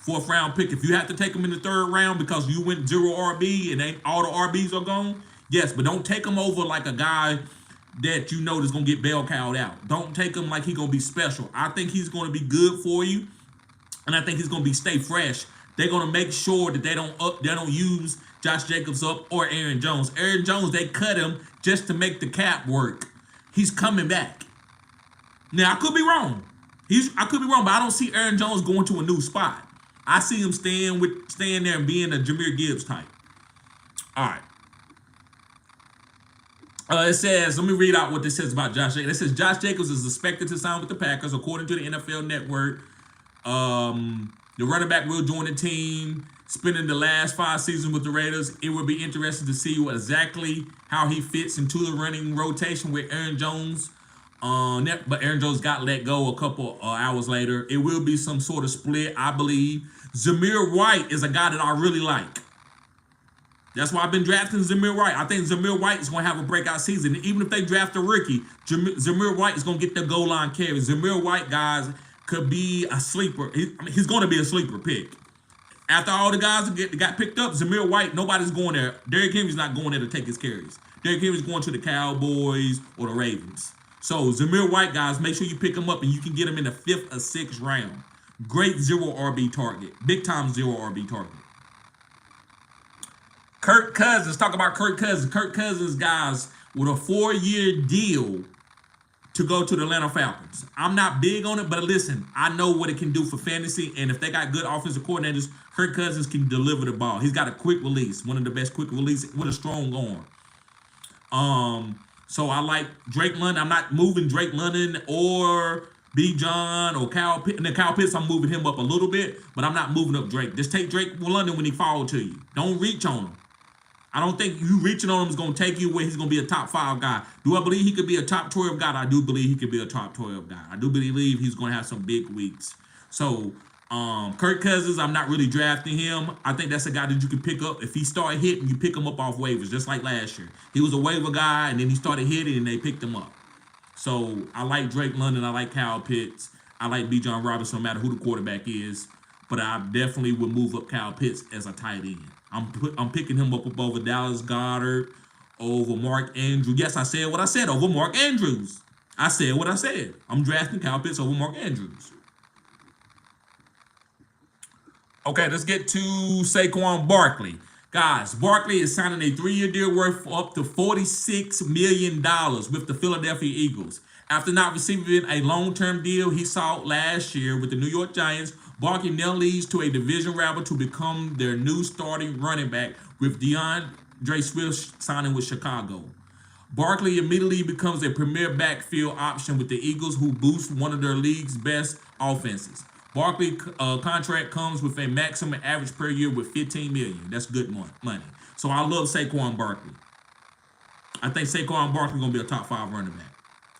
4th round pick. If you have to take him in the 3rd round because you went 0 RB and all the RBs are gone, yes, but don't take him over like a guy that you know is gonna get bell cowed out. Don't take him like he's gonna be special. I think he's gonna be good for you, and I think he's gonna be stay fresh. They're gonna make sure that they don't use Josh Jacobs up or Aaron Jones. Aaron Jones, they cut him just to make the cap work. He's coming back. Now I could be wrong. I could be wrong, but I don't see Aaron Jones going to a new spot. I see him staying there and being a Jahmyr Gibbs type. All right. It says, let me read out what this says about Josh Jacobs. It says Josh Jacobs is expected to sign with the Packers, according to the NFL Network. The running back will join the team, spending the last 5 seasons with the Raiders. It will be interesting to see exactly how he fits into the running rotation with Aaron Jones. But Aaron Jones got let go a couple hours later. It will be some sort of split, I believe. Zamir White is a guy that I really like. That's why I've been drafting Zamir White. I think Zamir White is going to have a breakout season. Even if they draft a rookie, Zamir White is going to get the goal line carry. Zamir White, guys, could be a sleeper. He's going to be a sleeper pick. After all the guys that got picked up, Zamir White, nobody's going there. Derrick Henry's not going there to take his carries. Derrick Henry's going to the Cowboys or the Ravens. So Zamir White, guys, make sure you pick him up and you can get him in the 5th or 6th round. Great 0 RB target. Big time 0 RB target. Kirk Cousins. Talk about Kirk Cousins. Kirk Cousins, guys, with a 4-year deal to go to the Atlanta Falcons. I'm not big on it, but listen, I know what it can do for fantasy, and if they got good offensive coordinators, Kirk Cousins can deliver the ball. He's got a quick release, one of the best quick releases with a strong arm. So I like Drake London. I'm not moving Drake London or B. John or Kyle Pitts. And then Kyle Pitts, I'm moving him up a little bit, but I'm not moving up Drake. Just take Drake London when he fall to you. Don't reach on him. I don't think you reaching on him is going to take you where he's going to be a top 5 guy. Do I believe he could be a top 12 guy? I do believe he could be a top 12 guy. I do believe he's going to have some big weeks. So, Kirk Cousins, I'm not really drafting him. I think that's a guy that you can pick up. If he start hitting, you pick him up off waivers, just like last year. He was a waiver guy, and then he started hitting, and they picked him up. So, I like Drake London. I like Kyle Pitts. I like B. John Robinson, no matter who the quarterback is. But I definitely would move up Kyle Pitts as a tight end. I'm picking him up over Dallas Goedert, over Mark Andrews. Yes, I said what I said, over Mark Andrews. I said what I said. I'm drafting Kyle Pitts over Mark Andrews. Okay, let's get to Saquon Barkley. Guys, Barkley is signing a 3-year deal worth up to $46 million with the Philadelphia Eagles. After not receiving a long-term deal he sought last year with the New York Giants, Barkley now leads to a division rival to become their new starting running back, with DeAndre Swift signing with Chicago. Barkley immediately becomes a premier backfield option with the Eagles, who boost one of their league's best offenses. Barkley's contract comes with a maximum average per year with $15 million. That's good money. So I love Saquon Barkley. I think Saquon Barkley gonna be a top 5 running back.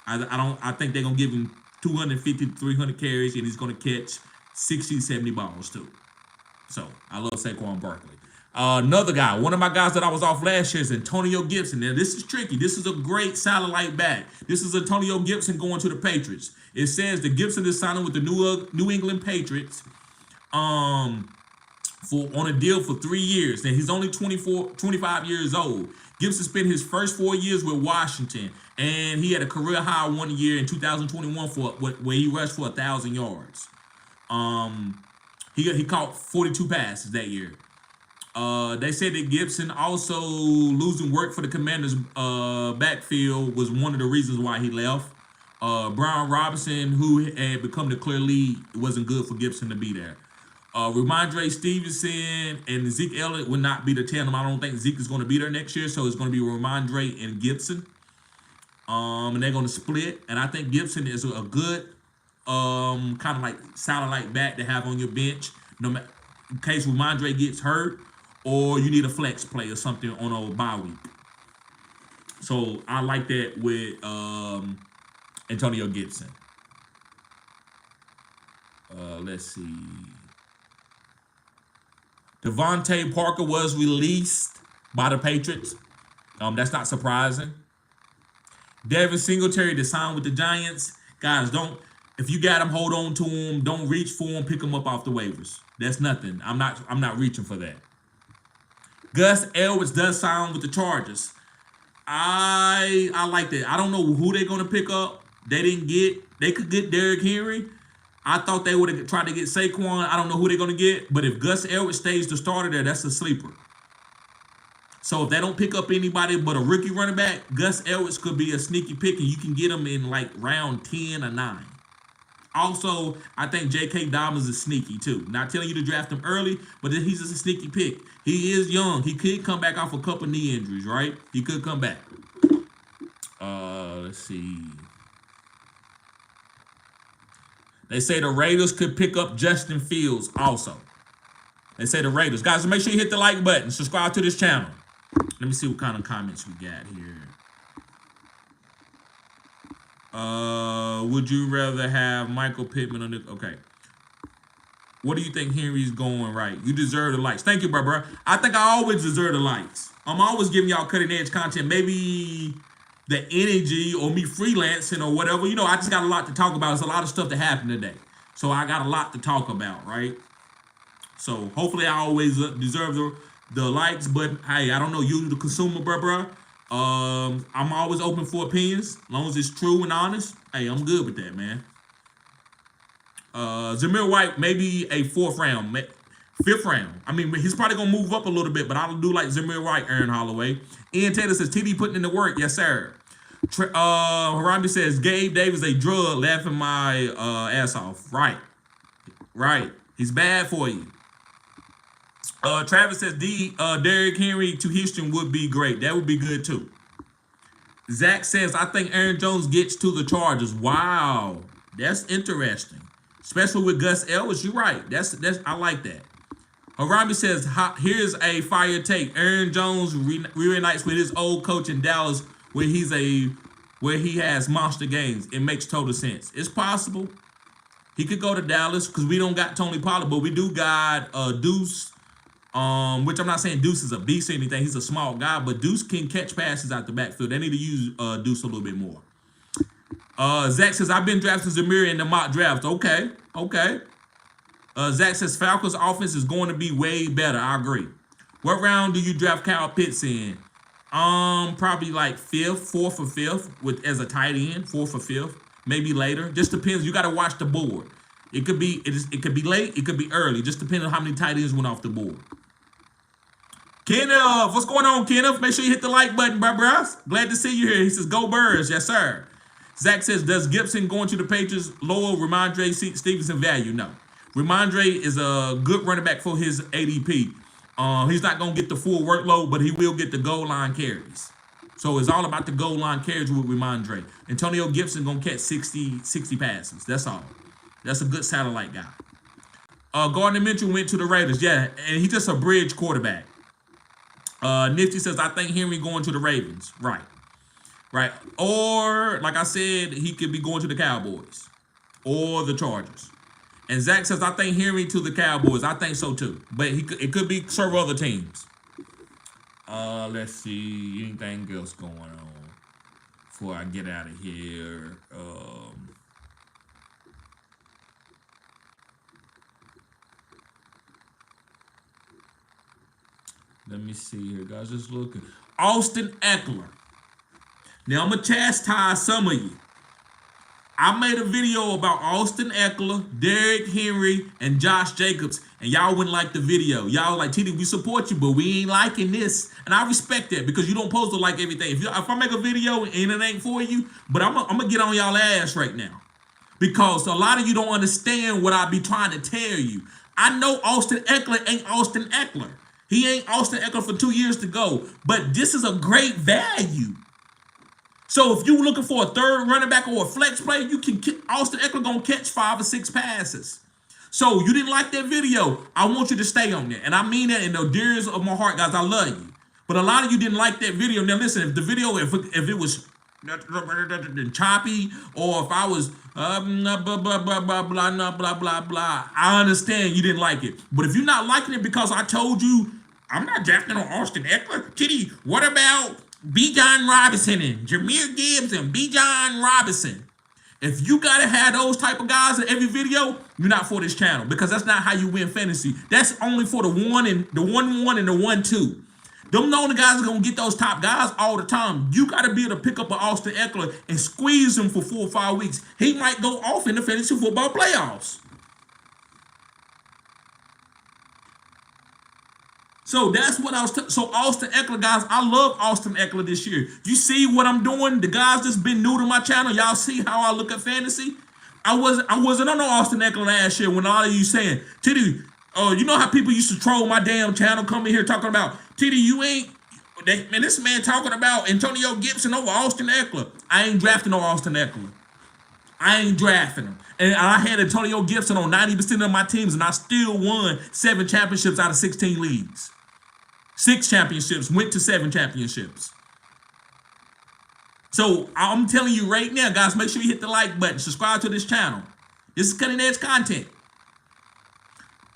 I think they're gonna give him 250 to 300 carries, and he's gonna catch 60, 70 balls too. So I love Saquon Barkley. Another guy, one of my guys that I was off last year is Antonio Gibson. Now this is tricky. This is a great satellite back. This is Antonio Gibson going to the Patriots. It says that Gibson is signing with the New England Patriots on a deal for 3 years. Now he's only 25 years old. Gibson spent his first 4 years with Washington, and he had a career high 1 year in 2021 where he rushed for 1,000 yards. He caught 42 passes that year. They said that Gibson also losing work for the Commanders' backfield was one of the reasons why he left. Brian Robinson, who had become the clear lead, it wasn't good for Gibson to be there. Ramondre Stevenson and Zeke Elliott would not be the tandem. I don't think Zeke is going to be there next year, so it's going to be Ramondre and Gibson. And they're going to split. And I think Gibson is a good kind of like satellite back to have on your bench, no matter in case Ramondre gets hurt or you need a flex play or something on a bye week. So I like that with Antonio Gibson. Let's see. Devontae Parker was released by the Patriots. That's not surprising. Devin Singletary to sign with the Giants. Guys, don't If you got him, hold on to him. Don't reach for him. Pick him up off the waivers. That's nothing. I'm not reaching for that. Gus Edwards does sign with the Chargers. I like that. I don't know who they're gonna pick up. They could get Derrick Henry. I thought they would have tried to get Saquon. I don't know who they're gonna get, but if Gus Edwards stays the starter there, that's a sleeper. So if they don't pick up anybody but a rookie running back, Gus Edwards could be a sneaky pick, and you can get him in like round 10 or 9. Also, I think J.K. Dobbins is sneaky too. Not telling you to draft him early, but he's just a sneaky pick. He is young. He could come back off a couple knee injuries, right? He could come back. Let's see. They say the Raiders could pick up Justin Fields also. They say the Raiders. Guys, make sure you hit the like button. Subscribe to this channel. Let me see what kind of comments we got here. Would you rather have Michael Pittman on the... Okay. What do you think Henry's going right? You deserve the likes. Thank you, bro. I think I always deserve the likes. I'm always giving y'all cutting edge content. Maybe the energy or me freelancing or whatever. You know, I just got a lot to talk about. There's a lot of stuff that happened today. So I got a lot to talk about, right? So hopefully I always deserve the likes. But hey, I don't know. You, the consumer, bro. I'm always open for opinions. As long as it's true and honest. Hey, I'm good with that, man. Zamir White, maybe a 4th round, 5th round. I mean, he's probably going to move up a little bit, but I do like Zamir White, Aaron Holloway. Ian Taylor says, TD putting in the work. Yes, sir. Harambe says, Gabe Davis a drug, laughing my ass off. Right. Right. He's bad for you. Travis says, Derrick Henry to Houston would be great. That would be good, too. Zach says, I think Aaron Jones gets to the Chargers. Wow. That's interesting. Especially with Gus Edwards. You're right. I like that. Harambe says, here's a fire take. Aaron Jones reunites with his old coach in Dallas where he has monster games. It makes total sense. It's possible. He could go to Dallas because we don't got Tony Pollard, but we do got Deuce. Which I'm not saying Deuce is a beast or anything. He's a small guy, but Deuce can catch passes out the backfield. They need to use Deuce a little bit more. Zach says, I've been drafting Zamir in the mock draft. Okay. Zach says, Falcons offense is going to be way better. I agree. What round do you draft Kyle Pitts in? Probably like 5th, 4th or 5th as a tight end, 4th or 5th. Maybe later. Just depends. You got to watch the board. It could be late. It could be early. Just depending on how many tight ends went off the board. Kenneth, what's going on, Kenneth? Make sure you hit the like button, bro. Glad to see you here. He says, go Birds. Yes, sir. Zach says, does Gibson going to the Patriots lower Ramondre Stevenson value? No. Ramondre is a good running back for his ADP. He's not going to get the full workload, but he will get the goal line carries. So it's all about the goal line carries with Ramondre. Antonio Gibson going to catch 60 passes. That's all. That's a good satellite guy. Gardner Minshew went to the Raiders. Yeah, and he's just a bridge quarterback. Nifty says, I think Henry going to the Ravens. Right. Or, like I said, he could be going to the Cowboys or the Chargers. And Zach says, I think Henry to the Cowboys. I think so, too. But it could be several other teams. Let's see. Anything else going on before I get out of here? Let me see here, guys. Just looking. Austin Ekeler. Now, I'm going to chastise some of you. I made a video about Austin Ekeler, Derrick Henry, and Josh Jacobs, and y'all wouldn't like the video. Y'all like, TD, we support you, but we ain't liking this. And I respect that because you don't supposed to like everything. If I make a video and it ain't for you, but I'm going to get on y'all ass right now because a lot of you don't understand what I be trying to tell you. I know Austin Ekeler ain't Austin Ekeler. He ain't Austin Ekeler for 2 years to go, but this is a great value. So if you're looking for a third running back or a flex play, you can Austin Ekeler gonna catch 5 or 6 passes. So you didn't like that video. I want you to stay on there. And I mean that in the dearest of my heart, guys. I love you. But a lot of you didn't like that video. Now listen, if the video, if it was choppy, or if I was blah, blah, blah, blah, blah, blah, blah, blah, I understand you didn't like it. But if you're not liking it because I told you, I'm not drafting on Austin Ekeler. Kitty, what about B. John Robinson and Jahmyr Gibbs and B. John Robinson? If you gotta have those type of guys in every video, you're not for this channel because that's not how you win fantasy. That's only for the 1-1 and the 1-2. Them the only guys are gonna get those top guys all the time. You gotta be able to pick up an Austin Ekeler and squeeze him for 4 or 5 weeks. He might go off in the fantasy football playoffs. So that's what I was. So Austin Ekeler, guys, I love Austin Ekeler this year. You see what I'm doing? The guys that's been new to my channel, y'all see how I look at fantasy? I wasn't on no Austin Ekeler last year when all of you saying, Titty, you know how people used to troll my damn channel, coming here talking about, Titty, you ain't, man, this man talking about Antonio Gibson over Austin Ekeler. I ain't drafting no Austin Ekeler. I ain't drafting him. And I had Antonio Gibson on 90% of my teams, and I still won 7 championships out of 16 leagues. 6 championships, went to 7 championships. So I'm telling you right now, guys, make sure you hit the like button. Subscribe to this channel. This is cutting edge content.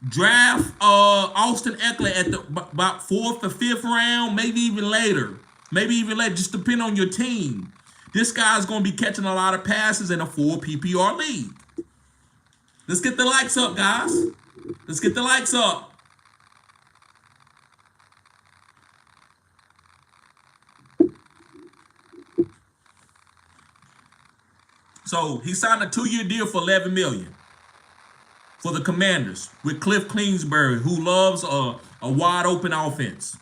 Draft Austin Ekeler at the about 4th or 5th round, maybe even later. Maybe even later, just depend on your team. This guy's going to be catching a lot of passes in a 4 PPR league. Let's get the likes up, guys. Let's get the likes up. So he signed a 2-year deal for $11 million for the Commanders with Cliff Kingsbury, who loves a wide open offense.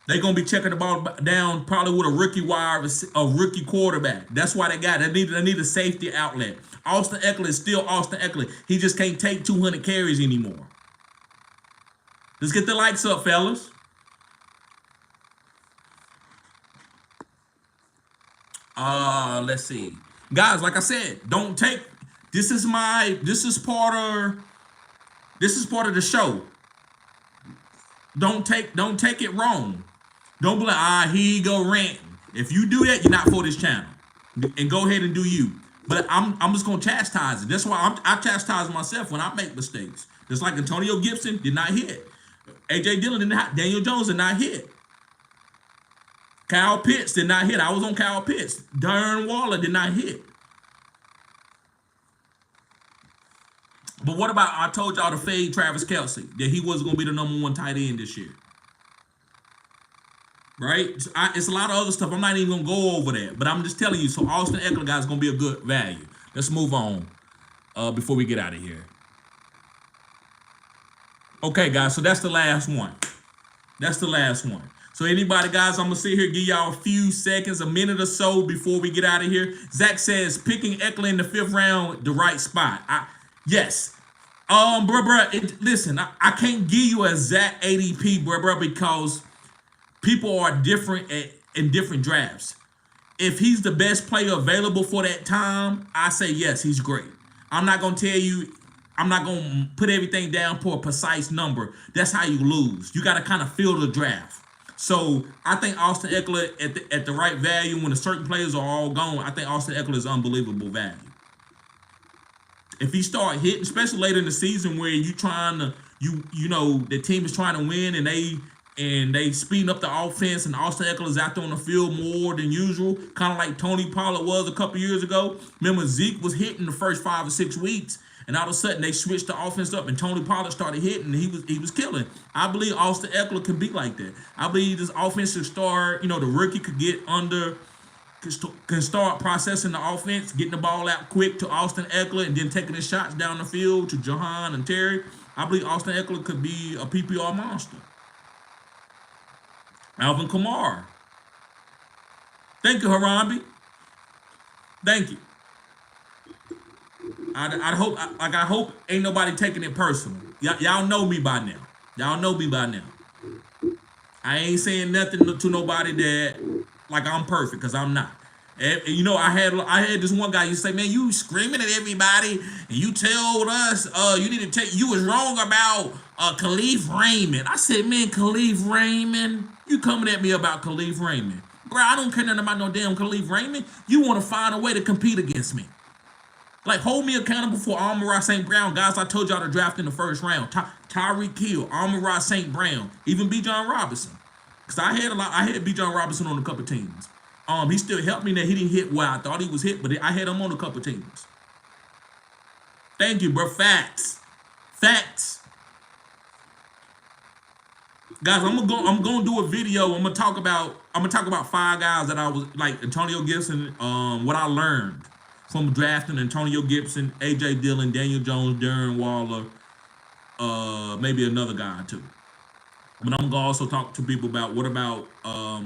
They're gonna be checking the ball down probably with a rookie quarterback. That's why they need a safety outlet. Austin Ekeler is still Austin Ekeler. He just can't take 200 carries anymore. Let's get the likes up, fellas. Let's see. Guys, like I said, don't take this is part of the show. Don't take it wrong. Don't be like, here you go ranting. If you do that, you're not for this channel. And go ahead and do you. But I'm just gonna chastise it. That's why I chastise myself when I make mistakes. Just like Antonio Gibson did not hit. AJ Dillon did not, Daniel Jones did not hit. Kyle Pitts did not hit. I was on Kyle Pitts. Darren Waller did not hit. But what about, I told y'all to fade Travis Kelce, that he wasn't going to be the #1 tight end this year. Right? It's a lot of other stuff. I'm not even going to go over that. But I'm just telling you, so Austin Ekeler, guys, is going to be a good value. Let's move on before we get out of here. Okay, guys, so that's the last one. That's the last one. So anybody, guys, I'm going to sit here, give y'all a few seconds, a minute or so before we get out of here. Zach says, picking Ekeler in the 5th round, the right spot. Yes. Listen, I can't give you a Zach ADP, bruh, because people are different in different drafts. If he's the best player available for that time, I say yes, he's great. I'm not going to tell you, I'm not going to put everything down for a precise number. That's how you lose. You got to kind of feel the draft. So I think Austin Ekeler at the right value, when the certain players are all gone, I think Austin Ekeler is unbelievable value. If he start hitting, especially later in the season where you trying to, you know, the team is trying to win and they speeding up the offense and Austin Ekeler is out there on the field more than usual, kind of like Tony Pollard was a couple years ago. Remember, Zeke was hitting the first 5 or 6 weeks, and all of a sudden they switched the offense up and Tony Pollard started hitting and he was killing. I believe Austin Ekeler can be like that. I believe this offensive star, you know, the rookie could get under, can start processing the offense, getting the ball out quick to Austin Ekeler and then taking his shots down the field to Jahan and Terry. I believe Austin Ekeler could be a PPR monster. Alvin Kamara. Thank you, Harambe. Thank you. I hope ain't nobody taking it personal. Y'all know me by now. Y'all know me by now. I ain't saying nothing to nobody that like I'm perfect, because I'm not. And, you know, I had this one guy, you say, man, you screaming at everybody and you told us you need to take, you was wrong about Khalif Raymond. I said, man, Khalif Raymond, you coming at me about Khalif Raymond. Bro, I don't care nothing about no damn Khalif Raymond. You want to find a way to compete against me. Like, hold me accountable for Amon-Ra St. Brown. Guys, I told y'all to draft in the 1st round. Tyreek Hill, Amon-Ra St. Brown, even B. John Robinson. Because I had B. John Robinson on a couple teams. He still helped me that he didn't hit where I thought he was hit, but I had him on a couple teams. Thank you, bro. Facts. Facts. Guys, I'm gonna do a video. I'm gonna talk about 5 guys that I was like Antonio Gibson, what I learned from drafting Antonio Gibson, AJ Dillon, Daniel Jones, Darren Waller, maybe another guy or two. But I'm gonna also talk to people about what about I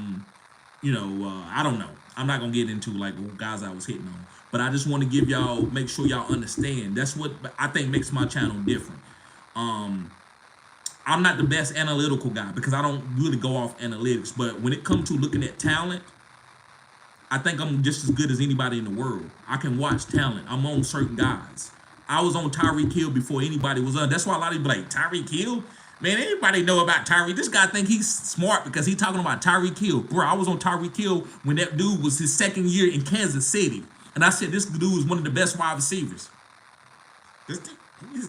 don't know. I'm not gonna get into like guys I was hitting on, but I just want to give y'all, make sure y'all understand. That's what I think makes my channel different. I'm not the best analytical guy because I don't really go off analytics, but when it comes to looking at talent, I think I'm just as good as anybody in the world. I can watch talent. I'm on certain guys. I was on Tyreek Hill before anybody was on. That's why a lot of people like, Tyreek Hill? Man, everybody know about Tyreek. This guy think he's smart because he's talking about Tyreek Hill. Bro, I was on Tyreek Hill when that dude was his second year in Kansas City. And I said, this dude is one of the best wide receivers.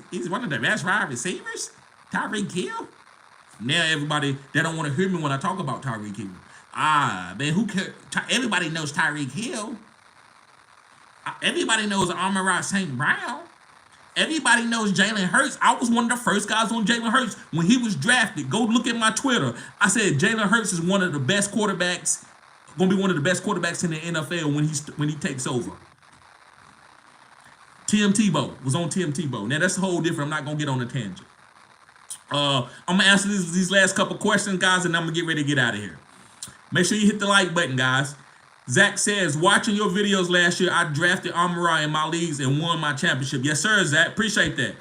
He's one of the best wide receivers? Tyreek Hill? Now everybody, they don't want to hear me when I talk about Tyreek Hill. Man, who cares? Everybody knows Tyreek Hill. Everybody knows Amon-Ra St. Brown. Everybody knows Jalen Hurts. I was one of the first guys on Jalen Hurts when he was drafted. Go look at my Twitter. I said Jalen Hurts is one of the best quarterbacks, going to be one of the best quarterbacks in the NFL when he takes over. Tim Tebow was on Tim Tebow. Now that's a whole different. I'm not going to get on a tangent. I'm going to answer these last couple questions, guys, and I'm going to get ready to get out of here. Make sure you hit the like button, guys. Zach says, watching your videos last year, I drafted Amon-Ra in my leagues and won my championship. Yes, sir, Zach. Appreciate that.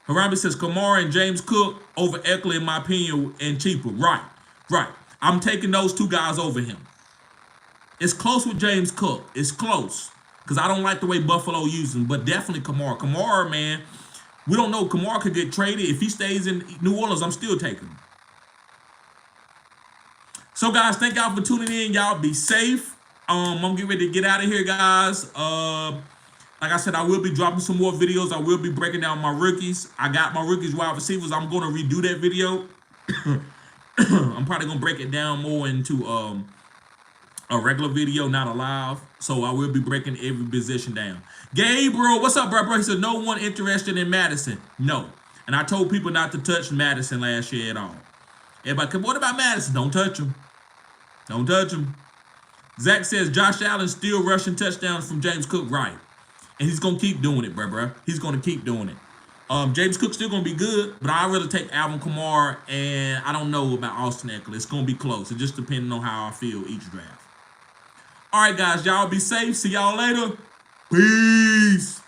Harambe says, Kamara and James Cook over Ekeler, in my opinion, and cheaper. Right. I'm taking those 2 guys over him. It's close with James Cook. It's close. Because I don't like the way Buffalo uses him, but definitely Kamara. Kamara, man, we don't know. Kamara could get traded. If he stays in New Orleans, I'm still taking him. So, guys, thank y'all for tuning in. Y'all be safe. I'm getting ready to get out of here, guys. Like I said, I will be dropping some more videos. I will be breaking down my rookies. I got my rookies wide receivers. I'm going to redo that video. I'm probably going to break it down more into a regular video, not a live. So I will be breaking every position down. Gabriel, what's up, bro? He said, no one interested in Madison. No. And I told people not to touch Madison last year at all. Everybody, what about Madison? Don't touch him. Don't touch him. Zach says Josh Allen still rushing touchdowns from James Cook, right? And he's going to keep doing it, bro. He's going to keep doing it. James Cook's still going to be good, but I'd rather take Alvin Kamara, and I don't know about Austin Ekeler. It's going to be close. It just depends on how I feel each draft. All right, guys. Y'all be safe. See y'all later. Peace.